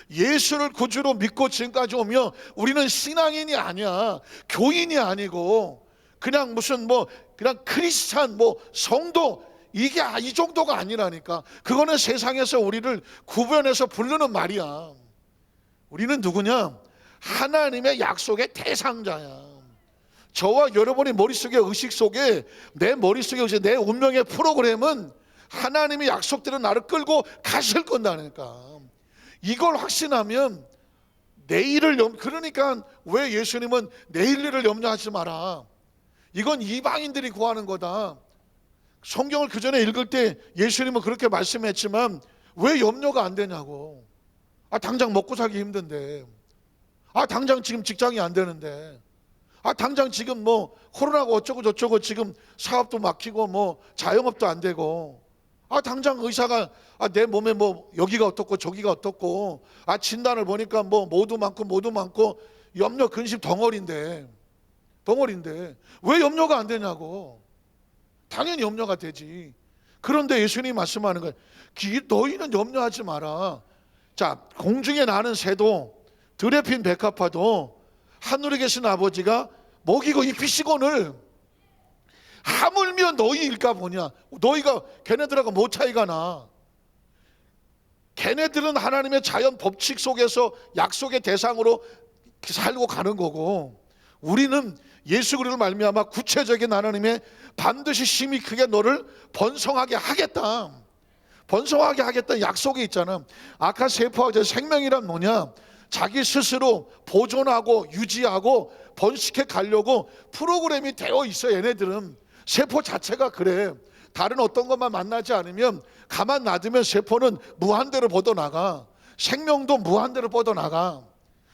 예수를 구주로 믿고 지금까지 오며 우리는 신앙인이 아니야. 교인이 아니고 그냥 무슨 그냥 크리스찬 성도, 이게 이 정도가 아니라니까. 그거는 세상에서 우리를 구별해서 부르는 말이야. 우리는 누구냐? 하나님의 약속의 대상자야. 저와 여러분의 머릿속에, 의식 속에, 내 머릿속에 내 운명의 프로그램은 하나님의 약속대로 나를 끌고 가실 건다니까. 이걸 확신하면 내일을 그러니까 왜 예수님은 내일 일을 염려하지 마라. 이건 이방인들이 구하는 거다. 성경을 그 전에 읽을 때 예수님은 그렇게 말씀했지만 왜 염려가 안 되냐고. 당장 먹고 살기 힘든데, 당장 지금 직장이 안 되는데, 당장 지금 코로나가 어쩌고 저쩌고 지금 사업도 막히고 자영업도 안 되고, 당장 의사가 내 몸에 여기가 어떻고 저기가 어떻고, 진단을 보니까 모두 많고 염려 근심 덩어리인데 왜 염려가 안 되냐고. 당연히 염려가 되지. 그런데 예수님이 말씀하는 거예요. 너희는 염려하지 마라. 자, 공중에 나는 새도 들에 핀 백합화도 하늘에 계신 아버지가 먹이고 입히시거늘 하물며 너희일까 보냐. 너희가 걔네들하고 뭐 차이가 나? 걔네들은 하나님의 자연 법칙 속에서 약속의 대상으로 살고 가는 거고, 우리는 예수 그리스도를 말미암아 구체적인 하나님의 반드시 힘이 크게 너를 번성하게 하겠다, 번성하게 하겠다는 약속이 있잖아. 아까 세포와 생명이란 뭐냐? 자기 스스로 보존하고 유지하고 번식해 가려고 프로그램이 되어 있어. 얘네들은 세포 자체가 그래. 다른 어떤 것만 만나지 않으면, 가만 놔두면 세포는 무한대로 뻗어나가. 생명도 무한대로 뻗어나가.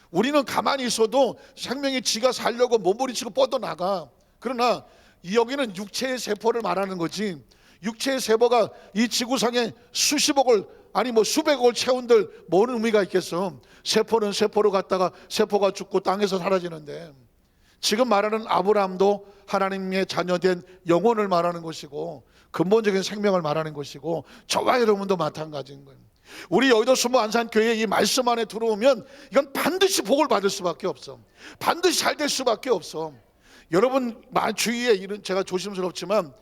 우리는 가만히 있어도 생명이 지가 살려고 몸부림치고 뻗어나가. 그러나 여기는 육체의 세포를 말하는 거지. 육체의 세포가 이 지구상에 수십억을 수백억을 채운들 뭔 의미가 있겠어. 세포는 세포로 갔다가 세포가 죽고 땅에서 사라지는데, 지금 말하는 아브라함도 하나님의 자녀된 영혼을 말하는 것이고 근본적인 생명을 말하는 것이고, 저와 여러분도 마찬가지인 거예요. 우리 여의도 수모 안산교회 이 말씀 안에 들어오면 이건 반드시 복을 받을 수밖에 없어. 반드시 잘 될 수밖에 없어. 여러분 주위에 이런, 제가 조심스럽지만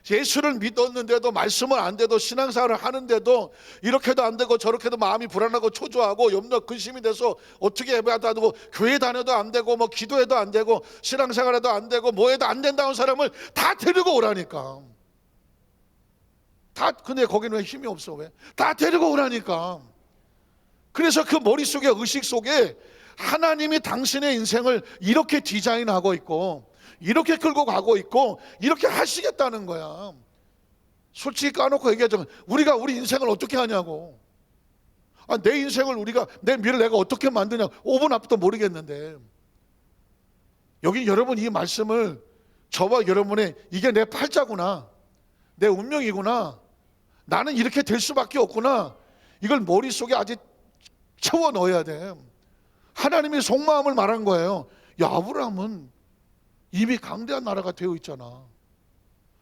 예수를 믿었는데도, 말씀을 안 돼도, 신앙생활을 하는데도 이렇게도 안 되고 저렇게도 마음이 불안하고 초조하고 염려 근심이 돼서 어떻게 예배도 안 되고 교회 다녀도 안 되고 기도해도 안 되고 신앙생활해도 안 되고 뭐해도 안 된다는 사람을 다 데리고 오라니까. 근데 거기는 왜 힘이 없어? 왜? 다 데리고 오라니까. 그래서 그 머릿속에, 의식 속에 하나님이 당신의 인생을 이렇게 디자인하고 있고 이렇게 끌고 가고 있고 이렇게 하시겠다는 거야. 솔직히 까놓고 얘기하자면 우리가 우리 인생을 어떻게 하냐고. 내 인생을 내 미래를 내가 어떻게 만드냐고. 5분 앞부터 모르겠는데, 여기 여러분 이 말씀을, 저와 여러분의 이게 내 팔자구나, 내 운명이구나, 나는 이렇게 될 수밖에 없구나, 이걸 머릿속에 아직 채워 넣어야 돼. 하나님이 속마음을 말한 거예요. 야, 아브라함은 이미 강대한 나라가 되어 있잖아.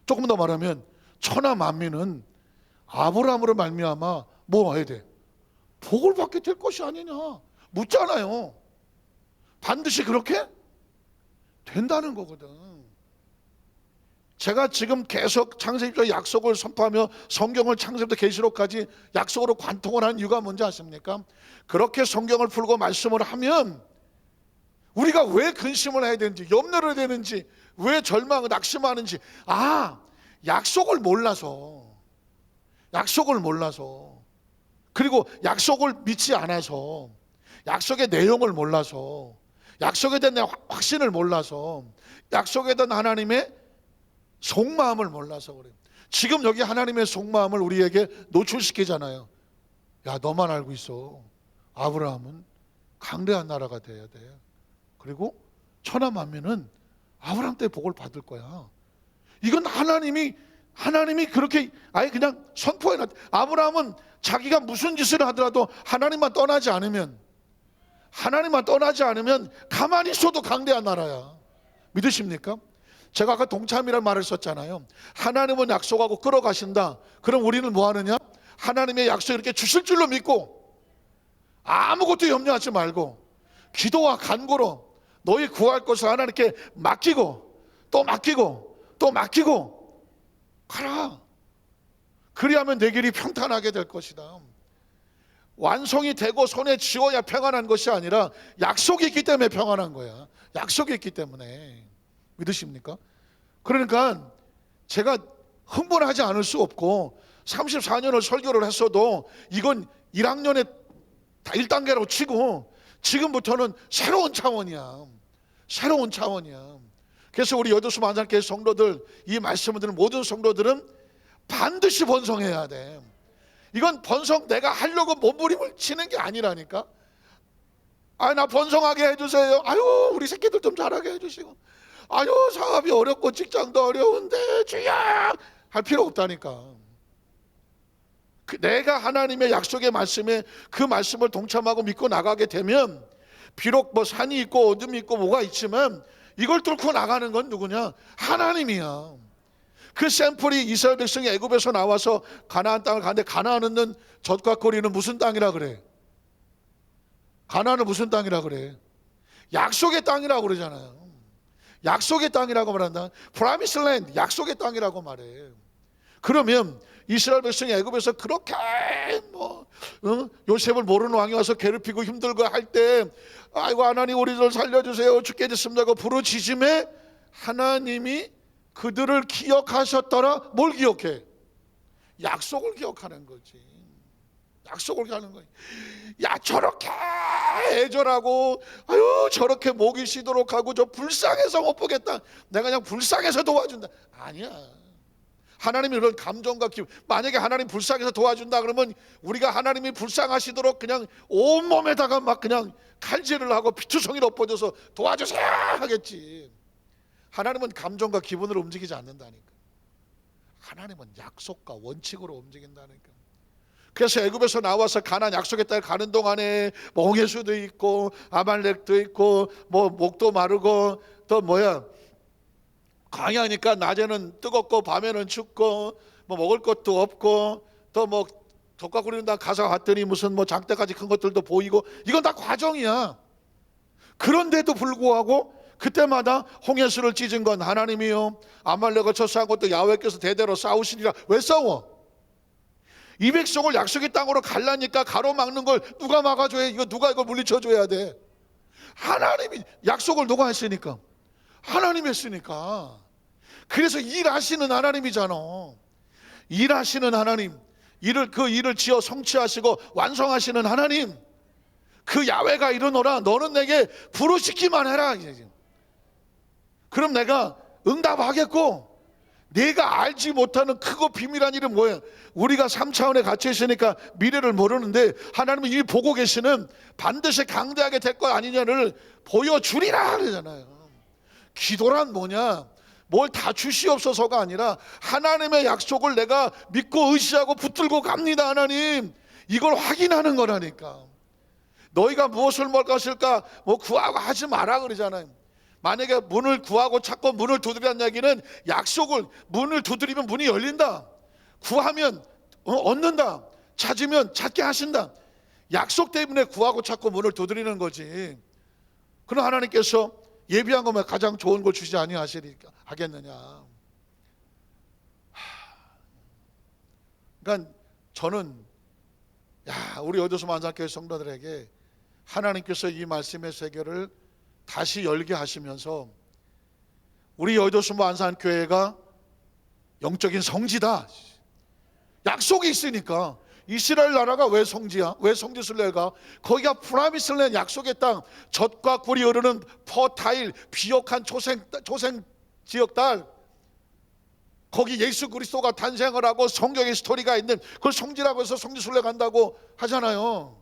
조금 더 말하면 천하 만민은 아브라함으로 말미암아 뭐 해야 돼? 복을 받게 될 것이 아니냐 묻잖아요. 반드시 그렇게 된다는 거거든. 제가 지금 계속 창세기부터 약속을 선포하며 성경을 창세기부터 계시록까지 약속으로 관통을 하는 이유가 뭔지 아십니까? 그렇게 성경을 풀고 말씀을 하면 우리가 왜 근심을 해야 되는지, 염려를 해야 되는지, 왜 절망을 낙심하는지, 약속을 몰라서, 그리고 약속을 믿지 않아서, 약속의 내용을 몰라서, 약속에 대한 확신을 몰라서, 약속에 대한 하나님의 속마음을 몰라서 그래요. 지금 여기 하나님의 속마음을 우리에게 노출시키잖아요. 야, 너만 알고 있어. 아브라함은 강대한 나라가 돼야 돼. 그리고 천하 만민은 아브라함 때 복을 받을 거야. 이건 하나님이 그렇게 아예 그냥 선포해놨. 아브라함은 자기가 무슨 짓을 하더라도 하나님만 떠나지 않으면 가만히 있어도 강대한 나라야. 믿으십니까? 제가 아까 동참이라는 말을 썼잖아요. 하나님은 약속하고 끌어가신다. 그럼 우리는 뭐 하느냐? 하나님의 약속 이렇게 주실 줄로 믿고 아무것도 염려하지 말고 기도와 간구로 너희 구할 것을 하나님께 맡기고 또 맡기고 또 맡기고 가라. 그리하면 내 길이 평탄하게 될 것이다. 완성이 되고 손에 쥐어야 평안한 것이 아니라 약속이 있기 때문에 평안한 거야. 약속이 있기 때문에. 믿으십니까? 그러니까 제가 흥분하지 않을 수 없고 34년을 설교를 했어도 이건 1학년에 다 1단계로 치고 지금부터는 새로운 차원이야. 새로운 차원이야. 그래서 우리 여도수 만상교회 성도들, 이 말씀을 듣는 모든 성도들은 반드시 번성해야 돼. 이건 번성 내가 하려고 몸부림을 치는 게 아니라니까. 나 번성하게 해주세요. 아유, 우리 새끼들 좀 잘하게 해주시고, 아유, 사업이 어렵고 직장도 어려운데 주여 할 필요 없다니까. 내가 하나님의 약속의 말씀에 그 말씀을 동참하고 믿고 나가게 되면 비록 뭐 산이 있고 어둠이 있고 뭐가 있지만 이걸 뚫고 나가는 건 누구냐? 하나님이야. 그 샘플이 이스라엘 백성이 애굽에서 나와서 가나안 땅을 가는데 가나안은 젖과 꿀이는 무슨 땅이라 그래? 가나안은 무슨 땅이라 그래? 약속의 땅이라고 그러잖아요. 약속의 땅이라고 말한다. Promised Land, 약속의 땅이라고 말해. 그러면 이스라엘 백성이 애굽에서 그렇게 요셉을 모르는 왕이 와서 괴롭히고 힘들고 할 때 아이고 하나님 우리들 살려주세요 죽게 됐습니다고 부르짖음에 하나님이 그들을 기억하셨더라. 뭘 기억해? 약속을 기억하는 거지. 약속을 기억하는 거야. 야, 저렇게 애절하고 아유 저렇게 목이 쉬도록 하고 저 불쌍해서 못 보겠다. 내가 그냥 불쌍해서 도와준다. 아니야. 하나님이 그런 감정과 기분, 만약에 하나님 불쌍해서 도와준다 그러면 우리가 하나님이 불쌍하시도록 그냥 온몸에다가 막 그냥 칼질을 하고 피투성이로 엎어져서 도와주세요 하겠지. 하나님은 감정과 기분으로 움직이지 않는다니까. 하나님은 약속과 원칙으로 움직인다니까. 그래서 애굽에서 나와서 가나안 약속의 땅에 가는 동안에 뭐 홍해수도 있고 아말렉도 있고 뭐 목도 마르고 또 광야니까 낮에는 뜨겁고 밤에는 춥고 뭐 먹을 것도 없고 또 뭐 덕과 구리는 다 가서 갔더니 무슨 뭐 장대까지 큰 것들도 보이고 이건 다 과정이야. 그런데도 불구하고 그때마다 홍해수를 찢은 건 하나님이요 아말렉을 쳐싸은 것도 야훼께서 대대로 싸우시니라. 왜 싸워? 이 백성을 약속의 땅으로 갈라니까 가로막는 걸 누가 막아줘야 이거 누가 이거 물리쳐줘야 돼. 하나님이 약속을 누가 했으니까? 하나님이 했으니까. 그래서 일하시는 하나님이잖아. 일하시는 하나님, 그 일을 지어 성취하시고 완성하시는 하나님. 그 야훼가 이르노라 너는 내게 부르짖기만 해라. 그럼 내가 응답하겠고 내가 알지 못하는 크고 비밀한 일은 뭐예요? 우리가 3차원에 갇혀 있으니까 미래를 모르는데 하나님은 이미 보고 계시는 반드시 강대하게 될 것 아니냐를 보여주리라 그러잖아요. 기도란 뭐냐? 뭘 다 주시옵소서가 아니라 하나님의 약속을 내가 믿고 의지하고 붙들고 갑니다. 하나님 이걸 확인하는 거라니까. 너희가 무엇을 먹을 것일까 뭐 구하고 하지 마라 그러잖아요. 만약에 문을 구하고 찾고 문을 두드리는 얘기는 약속을 문을 두드리면 문이 열린다. 구하면 얻는다. 찾으면 찾게 하신다. 약속 때문에 구하고 찾고 문을 두드리는 거지. 그럼 하나님께서 예비한 것만 가장 좋은 걸 주지 아니하겠느냐. 그러니까 저는 우리 여도수 만상교회 성도들에게 하나님께서 이 말씀의 세계를 다시 열게 하시면서 우리 여도수 만상교회가 영적인 성지다. 약속이 있으니까. 이스라엘 나라가 왜 성지야? 왜 성지순례가? 거기가 프라미슬랜 약속의 땅, 젖과 꿀이 흐르는 퍼타일 비옥한 초생 지역 딸. 거기 예수 그리스도가 탄생을 하고 성경의 스토리가 있는 그걸 성지라고 해서 성지순례 간다고 하잖아요.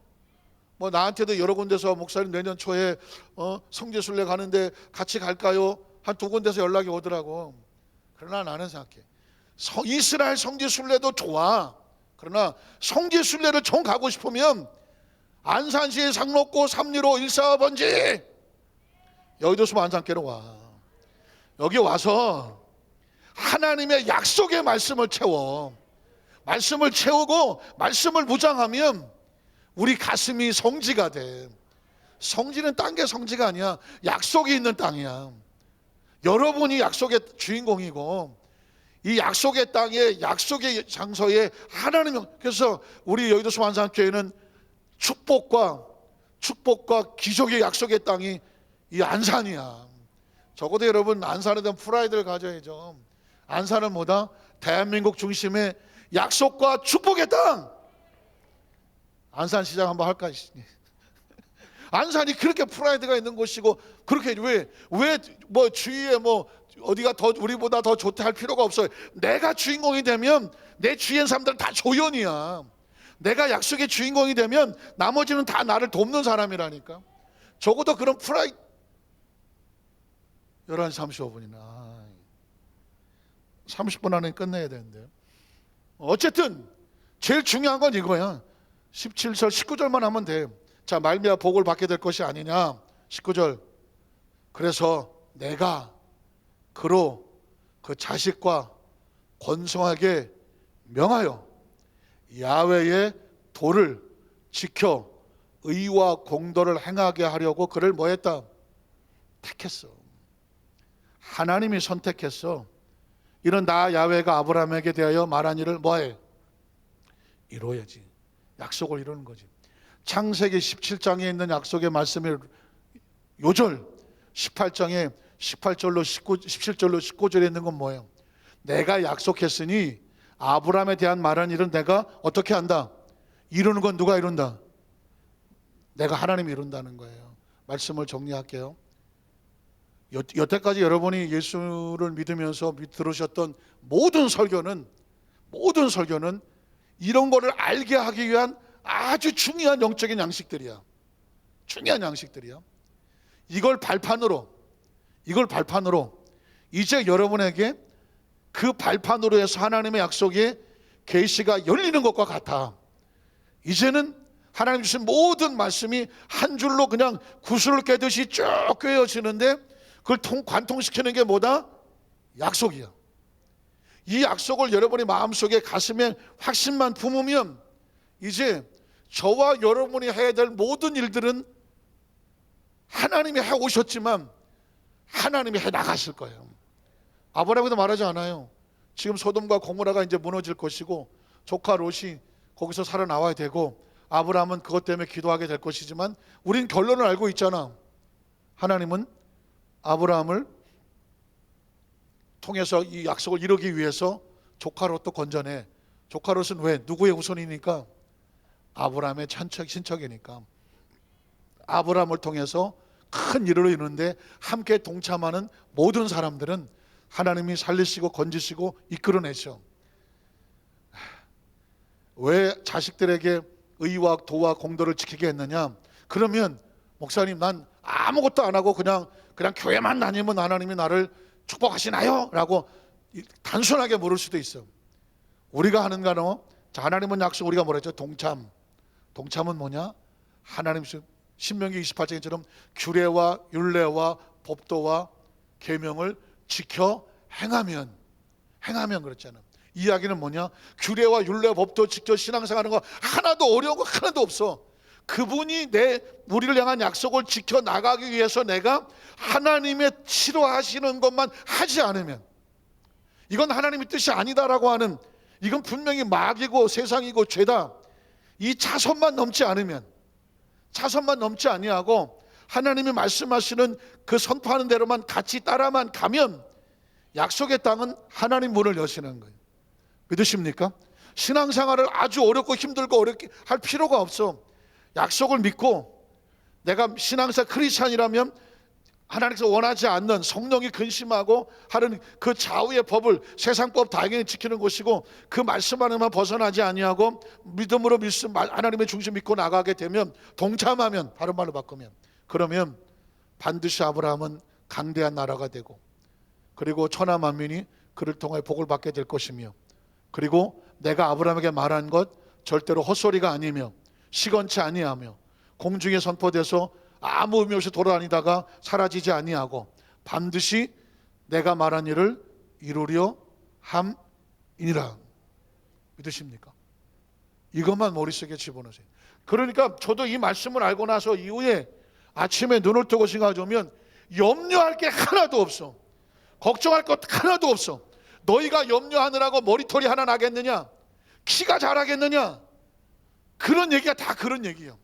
뭐 나한테도 여러 군데서 목사님 내년 초에 성지순례 가는데 같이 갈까요? 한 두 군데서 연락이 오더라고. 그러나 나는 생각해, 이스라엘 성지순례도 좋아. 그러나 성지순례를 정 가고 싶으면 안산시 상록구 315 145번지 여의도서 안산교로 와. 여기 와서 하나님의 약속의 말씀을 채워. 말씀을 채우고 말씀을 묵상하면 우리 가슴이 성지가 돼. 성지는 딴 게 성지가 아니야. 약속이 있는 땅이야. 여러분이 약속의 주인공이고 이 약속의 땅에, 약속의 장소에 하나님이, 그래서 우리 여의도 안산교회는 축복과 기적의 약속의 땅이 이 안산이야. 적어도 여러분 안산에 대한 프라이드를 가져야죠. 안산은 뭐다? 대한민국 중심의 약속과 축복의 땅. 안산시장 한번 할까? 안산이 그렇게 프라이드가 있는 곳이고, 그렇게 왜 뭐 주위에 뭐 어디가 더 우리보다 더 좋다 할 필요가 없어요. 내가 주인공이 되면 내 주위에 있는 사람들은 다 조연이야. 내가 약속의 주인공이 되면 나머지는 다 나를 돕는 사람이라니까. 적어도 그런 프라이드. 11시 35분이나 30분 안에 끝내야 되는데, 어쨌든 제일 중요한 건 이거야. 17절 19절만 하면 돼. 자, 말미암아 복을 받게 될 것이 아니냐. 19절, 그래서 내가 그로 그 자식과 권성하게 명하여 야훼의 도를 지켜 의와 공도를 행하게 하려고 그를 뭐 했다? 택했어. 하나님이 선택했어. 이런 나 야훼가 아브라함에게 대하여 말한 일을 뭐해? 이루어야지. 약속을 이루는 거지. 창세기 17장에 있는 약속의 말씀이 요절 18장에 18절로 17절로 19절에 있는 건 뭐예요? 내가 약속했으니 아브라함에 대한 말한 일은 내가 어떻게 한다? 이루는 건 누가 이룬다? 내가 하나님이 이룬다는 거예요. 말씀을 정리할게요. 여태까지 여러분이 예수를 믿으면서 들으셨던 모든 설교는 이런 거를 알게 하기 위한 아주 중요한 영적인 양식들이야. 중요한 양식들이야. 이걸 발판으로 이제 여러분에게 그 발판으로 해서 하나님의 약속의 계시가 열리는 것과 같아. 이제는 하나님 주신 모든 말씀이 한 줄로 그냥 구슬을 깨듯이 쭉 꿰어지는데, 그걸 관통시키는 게 뭐다? 약속이야. 이 약속을 여러분이 마음속에 가슴에 확신만 품으면 이제 저와 여러분이 해야 될 모든 일들은 하나님이 해 오셨지만 하나님이 해 나가실 거예요. 아브라함도 말하지 않아요? 지금 소돔과 고모라가 이제 무너질 것이고 조카 롯이 거기서 살아나와야 되고 아브라함은 그것 때문에 기도하게 될 것이지만 우린 결론을 알고 있잖아. 하나님은 아브라함을 통해서 이 약속을 이루기 위해서 조카 롯도 건져내. 조카 롯은 왜? 누구의 후손이니까? 아브라함의 친척이니까. 아브라함을 통해서 큰 일을 이루는데 함께 동참하는 모든 사람들은 하나님이 살리시고 건지시고 이끌어내셔. 왜 자식들에게 의와 도와 공도를 지키게 했느냐? 그러면 목사님, 난 아무것도 안 하고 그냥 교회만 다니면 하나님이 나를 축복하시나요? 라고 단순하게 물을 수도 있어. 우리가 하는 거는, 자, 하나님은 약속, 우리가 뭐라 했죠? 동참은 뭐냐? 하나님 신명기 28장처럼 규례와 율례와 법도와 계명을 지켜 행하면 그렇잖아. 이야기는 뭐냐? 규례와 율례 법도 지켜 신앙생활하는 거 하나도 어려운 거 하나도 없어. 그분이 우리를 향한 약속을 지켜 나가기 위해서 내가 하나님의 싫어하시는 것만 하지 않으면, 이건 하나님의 뜻이 아니다라고 하는, 이건 분명히 마귀고 세상이고 죄다, 이 차선만 넘지 아니하고 하나님이 말씀하시는 그 선포하는 대로만 같이 따라만 가면 약속의 땅은 하나님 문을 여시는 거예요. 믿으십니까? 신앙생활을 아주 어렵고 힘들고 어렵게 할 필요가 없어. 약속을 믿고 내가 신앙사 크리스찬이라면 하나님께서 원하지 않는 성령이 근심하고 하는 그 좌우의 법을 세상법 당연히 지키는 것이고, 그 말씀 안에만 벗어나지 아니하고 믿음으로 하나님의 중심 믿고 나가게 되면, 동참하면, 다른 말로 바꾸면, 그러면 반드시 아브라함은 강대한 나라가 되고, 그리고 천하 만민이 그를 통해 복을 받게 될 것이며, 그리고 내가 아브라함에게 말한 것 절대로 헛소리가 아니며 시건치 아니하며 공중에 선포돼서 아무 의미 없이 돌아다니다가 사라지지 아니하고 반드시 내가 말한 일을 이루려 함이니라. 믿으십니까? 이것만 머릿속에 집어넣으세요. 그러니까 저도 이 말씀을 알고 나서 이후에 아침에 눈을 뜨고 생각해 보면 염려할 게 하나도 없어. 걱정할 것 하나도 없어. 너희가 염려하느라고 머리털이 하나 나겠느냐? 키가 자라겠느냐? 그런 얘기가 다 그런 얘기예요.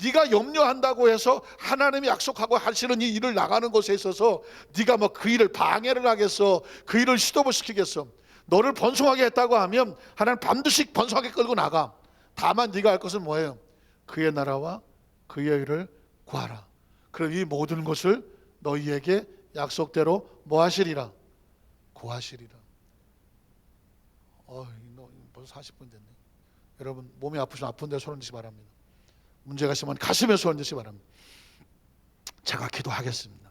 네가 염려한다고 해서 하나님이 약속하고 하시는 이 일을 나가는 것에 있어서 네가 뭐 그 일을 방해를 하겠어? 그 일을 시도를 시키겠어? 너를 번성하게 했다고 하면 하나님 반드시 번성하게 끌고 나가. 다만 네가 할 것은 뭐예요? 그의 나라와 그의 일을 구하라. 그럼 이 모든 것을 너희에게 약속대로 뭐 하시리라? 구하시리라. 벌써 40분 됐네. 여러분 몸이 아프시면 아픈 데 손을 드시기 바랍니다. 문제가 있으면 가슴에 손을 드시기 바랍니다. 제가 기도하겠습니다.